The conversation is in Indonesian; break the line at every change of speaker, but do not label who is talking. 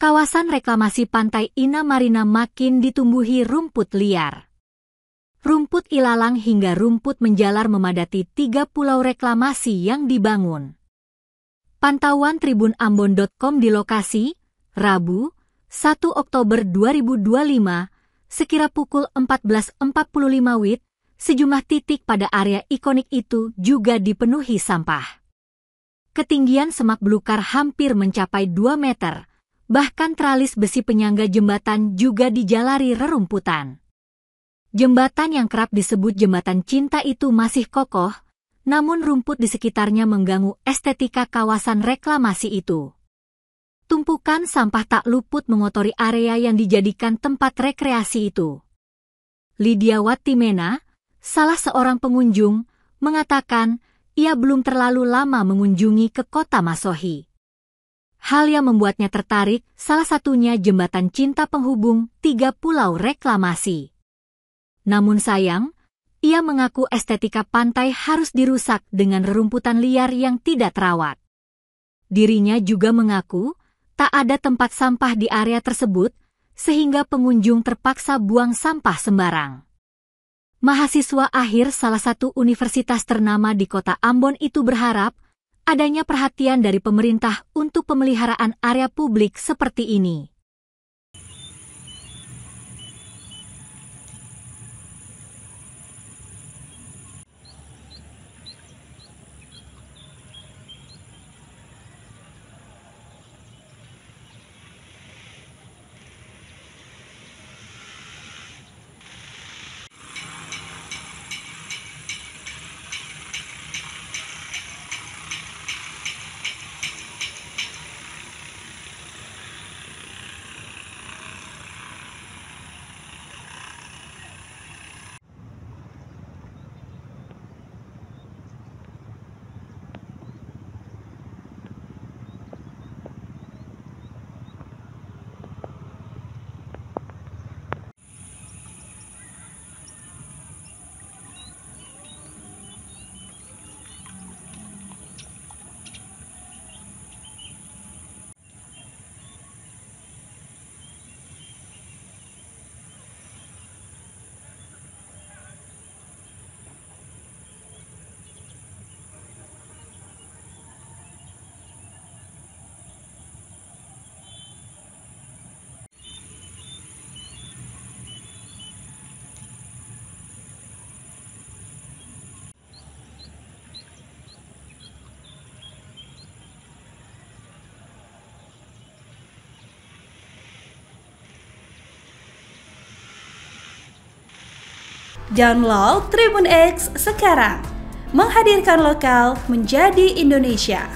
Kawasan reklamasi Pantai Ina Marina makin ditumbuhi rumput liar. Rumput ilalang hingga rumput menjalar memadati 3 pulau reklamasi yang dibangun. Pantauan tribunambon.com di lokasi, Rabu, 1 Oktober 2025, sekira pukul 14.45 WIB, sejumlah titik pada area ikonik itu juga dipenuhi sampah. Ketinggian semak belukar hampir mencapai 2 meter, bahkan teralis besi penyangga jembatan juga dijalari rerumputan. Jembatan yang kerap disebut jembatan cinta itu masih kokoh, namun rumput di sekitarnya mengganggu estetika kawasan reklamasi itu. Tumpukan sampah tak luput mengotori area yang dijadikan tempat rekreasi itu. Lydia Watimena, salah seorang pengunjung, mengatakan ia belum terlalu lama mengunjungi ke kota Masohi. Hal yang membuatnya tertarik, salah satunya jembatan cinta penghubung 3 pulau reklamasi. Namun sayang, ia mengaku estetika pantai harus dirusak dengan rerumputan liar yang tidak terawat. Dirinya juga mengaku tak ada tempat sampah di area tersebut, sehingga pengunjung terpaksa buang sampah sembarang. Mahasiswa akhir salah satu universitas ternama di kota Ambon itu berharap adanya perhatian dari pemerintah untuk pemeliharaan area publik seperti ini.
Download Tribun X sekarang, menghadirkan lokal menjadi Indonesia.